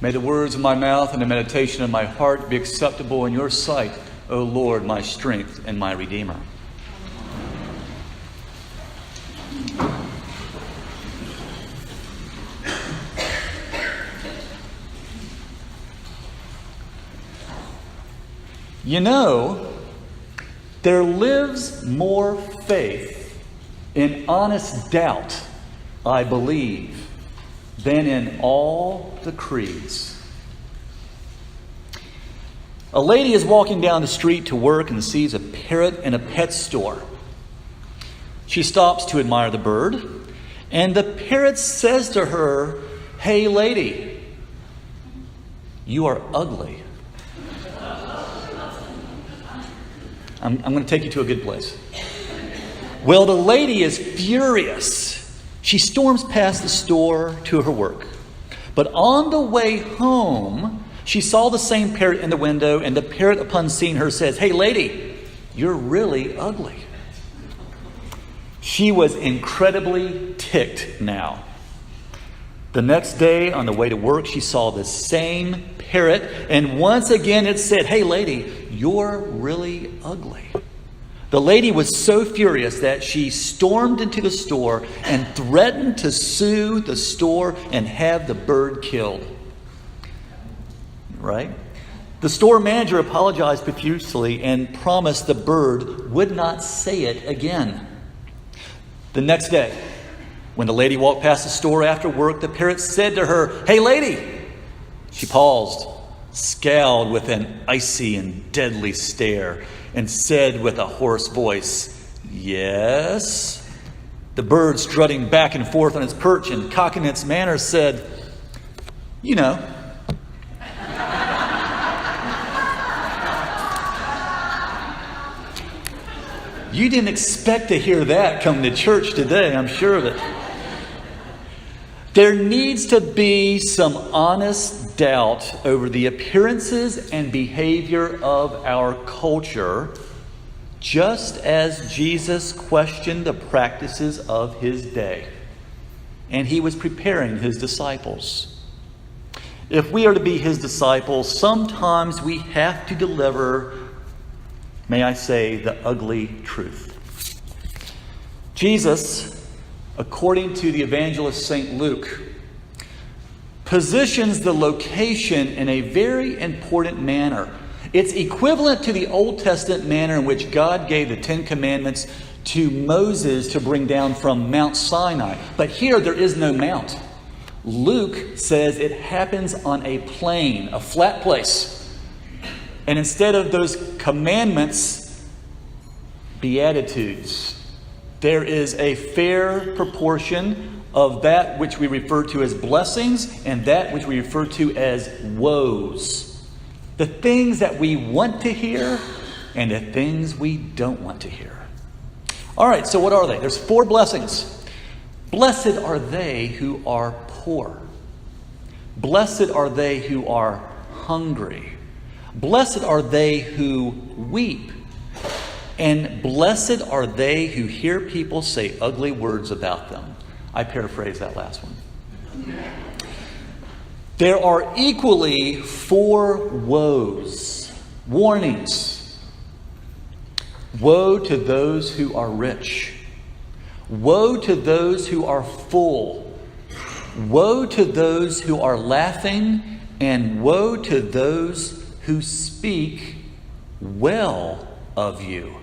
May the words of my mouth and the meditation of my heart be acceptable in your sight, O Lord, my strength and my Redeemer. You know, there lives more faith in honest doubt, I believe, than in all the creeds. A lady is walking down the street to work and sees a parrot in a pet store. She stops to admire the bird, and the parrot says to her, "Hey, lady, you are ugly." I'm going to take you to a good place. Well, the lady is furious. She storms past the store to her work. But on the way home, she saw the same parrot in the window, and the parrot, upon seeing her, says, "Hey, lady, you're really ugly." She was incredibly ticked now. The next day, on the way to work, she saw the same parrot, and once again it said, "Hey, lady, you're really ugly." The lady was so furious that she stormed into the store and threatened to sue the store and have the bird killed. Right? The store manager apologized profusely and promised the bird would not say it again. The next day, when the lady walked past the store after work, the parrot said to her, "Hey, lady." She paused, scowled with an icy and deadly stare, and said with a hoarse voice, "Yes?" The bird, strutting back and forth on its perch and cocking its manners, said, "You know." You didn't expect to hear that come to church today, I'm sure of it. There needs to be some honest doubt over the appearances and behavior of our culture, just as Jesus questioned the practices of his day, and he was preparing his disciples. If we are to be his disciples, sometimes we have to deliver, may I say, the ugly truth. Jesus, according to the evangelist St. Luke, positions the location in a very important manner. It's equivalent to the Old Testament manner in which God gave the Ten Commandments to Moses to bring down from Mount Sinai. But here there is no mount. Luke says it happens on a plain, a flat place. And instead of those commandments, beatitudes. There is a fair proportion of that which we refer to as blessings and that which we refer to as woes. The things that we want to hear and the things we don't want to hear. All right, so what are they? There's 4 blessings. Blessed are they who are poor. Blessed are they who are hungry. Blessed are they who weep. And blessed are they who hear people say ugly words about them. I paraphrase that last one. There are equally 4 woes, warnings. Woe to those who are rich. Woe to those who are full. Woe to those who are laughing. And woe to those who speak well of you.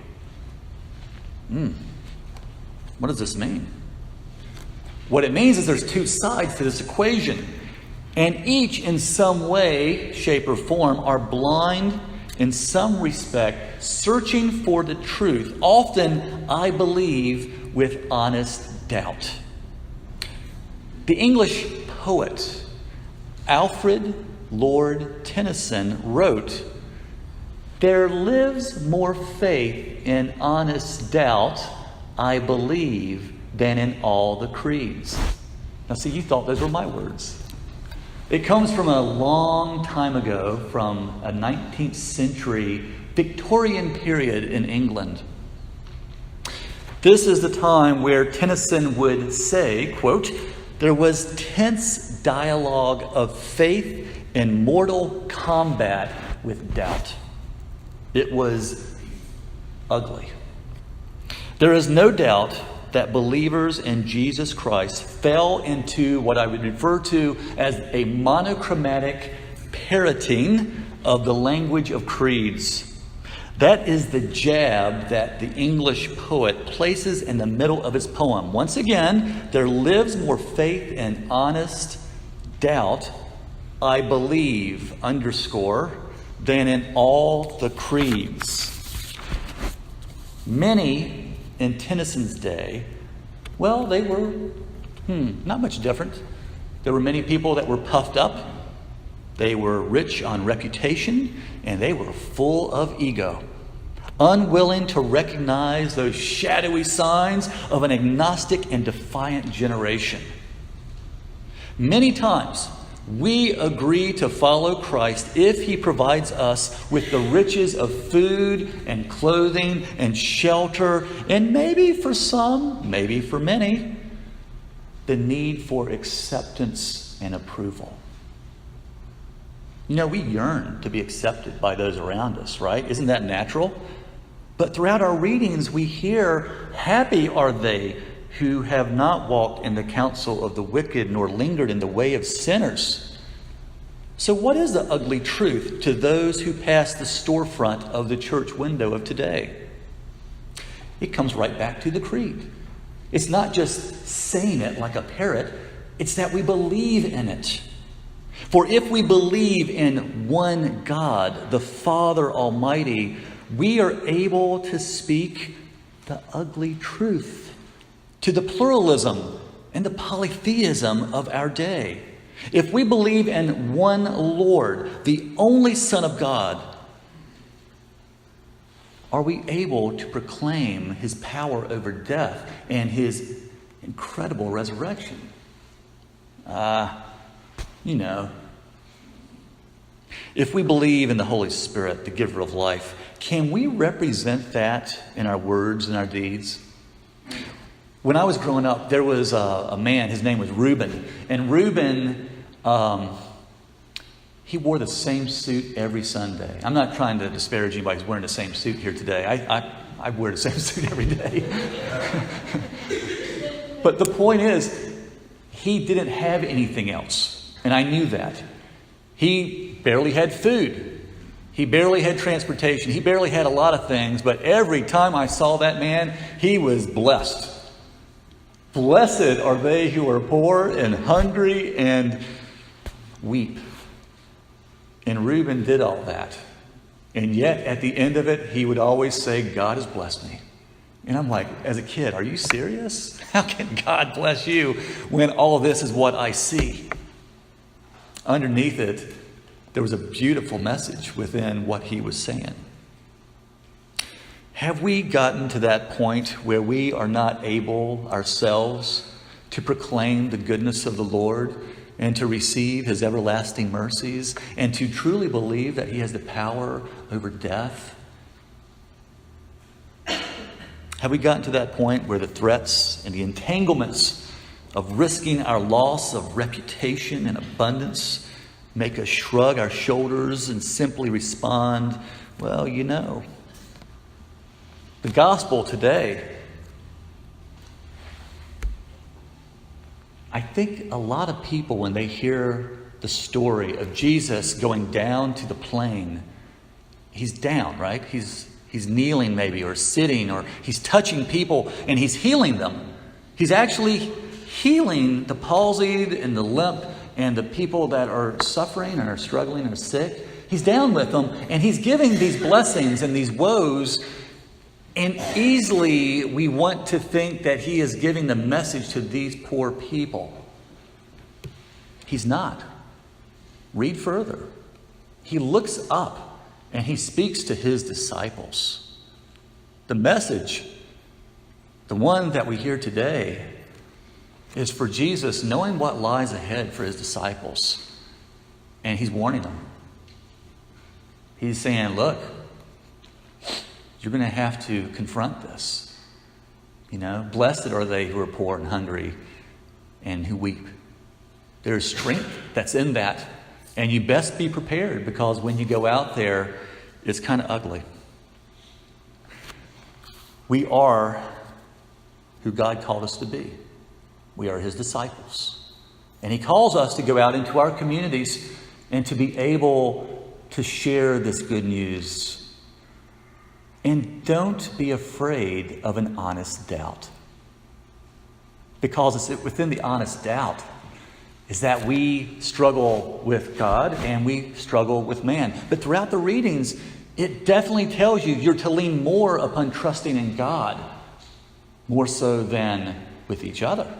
What does this mean? What it means is there's 2 sides to this equation. And each in some way, shape, or form are blind in some respect, searching for the truth. Often, I believe, with honest doubt. The English poet Alfred Lord Tennyson wrote, "There lives more faith in honest doubt, I believe, than in all the creeds." Now see, you thought those were my words. It comes from a long time ago, from a 19th century Victorian period in England. This is the time where Tennyson would say, quote, There was tense dialogue of faith and mortal combat with doubt. It was ugly. There is no doubt that believers in Jesus Christ fell into what I would refer to as a monochromatic parroting of the language of creeds. That is the jab that the English poet places in the middle of his poem. Once again, there lives more faith and honest doubt, I believe, than in all the creeds. Many in Tennyson's day, well, they were not much different. There were many people that were puffed up. They were rich on reputation, and they were full of ego, unwilling to recognize those shadowy signs of an agnostic and defiant generation. Many times, we agree to follow Christ if he provides us with the riches of food and clothing and shelter, and maybe for some, maybe for many, the need for acceptance and approval. You know, we yearn to be accepted by those around us, right? Isn't that natural? But throughout our readings, we hear, happy are they who have not walked in the counsel of the wicked, nor lingered in the way of sinners. So what is the ugly truth to those who pass the storefront of the church window of today? It comes right back to the creed. It's not just saying it like a parrot, it's that we believe in it. For if we believe in one God, the Father Almighty, we are able to speak the ugly truth to the pluralism and the polytheism of our day. If we believe in one Lord, the only Son of God, are we able to proclaim his power over death and his incredible resurrection? If we believe in the Holy Spirit, the giver of life, can we represent that in our words and our deeds? When I was growing up, there was a man, his name was Reuben. And Reuben, he wore the same suit every Sunday. I'm not trying to disparage anybody who's wearing the same suit here today. I wear the same suit every day. But the point is, he didn't have anything else. And I knew that. He barely had food. He barely had transportation. He barely had a lot of things. But every time I saw that man, he was blessed. Blessed are they who are poor and hungry and weep. And Reuben did all that. And yet, at the end of it, he would always say, God has blessed me. And I'm like, as a kid, are you serious? How can God bless you when all of this is what I see? Underneath it, there was a beautiful message within what he was saying. Have we gotten to that point where we are not able ourselves to proclaim the goodness of the Lord and to receive his everlasting mercies and to truly believe that he has the power over death? Have we gotten to that point where the threats and the entanglements of risking our loss of reputation and abundance make us shrug our shoulders and simply respond, well, you know? The gospel today, I think a lot of people, when they hear the story of Jesus going down to the plain, he's down, right? He's kneeling maybe, or sitting, or he's touching people and he's healing them. He's actually healing the palsied and the limp and the people that are suffering and are struggling and are sick. He's down with them and he's giving these blessings and these woes. And easily we want to think that he is giving the message to these poor people. He's not. Read further. He looks up and he speaks to his disciples. The message, the one that we hear today, is for Jesus knowing what lies ahead for his disciples. And he's warning them. He's saying, look, you're going to have to confront this. Blessed are they who are poor and hungry and who weep. There's strength that's in that. And you best be prepared, because when you go out there, it's kind of ugly. We are who God called us to be. We are his disciples. And he calls us to go out into our communities and to be able to share this good news. And don't be afraid of an honest doubt. Because it's within the honest doubt is that we struggle with God and we struggle with man. But throughout the readings, it definitely tells you you're to lean more upon trusting in God, more so than with each other.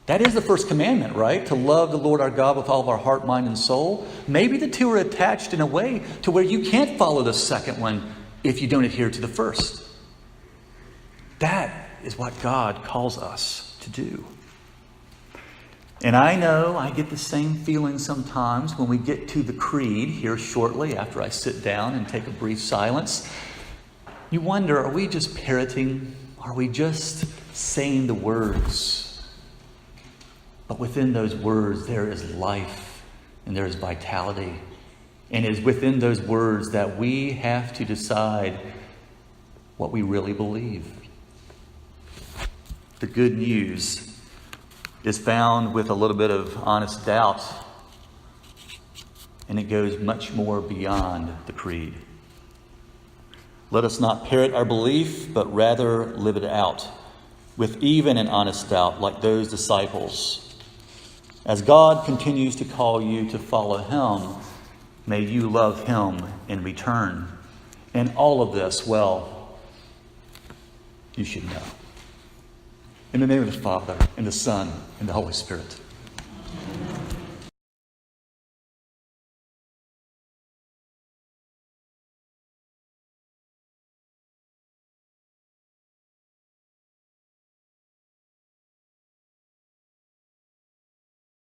That is the first commandment, right? To love the Lord our God with all of our heart, mind, and soul. Maybe the two are attached in a way to where you can't follow the second one if you don't adhere to the first. That is what God calls us to do. And I know I get the same feeling sometimes when we get to the creed here shortly after I sit down and take a brief silence. You wonder, are we just parroting? Are we just saying the words? But within those words, there is life and there is vitality. And it is within those words that we have to decide what we really believe. The good news is found with a little bit of honest doubt, and it goes much more beyond the creed. Let us not parrot our belief, but rather live it out with even an honest doubt, like those disciples. As God continues to call you to follow him, may you love him in return. And all of this, well, you should know. In the name of the Father, and the Son, and the Holy Spirit.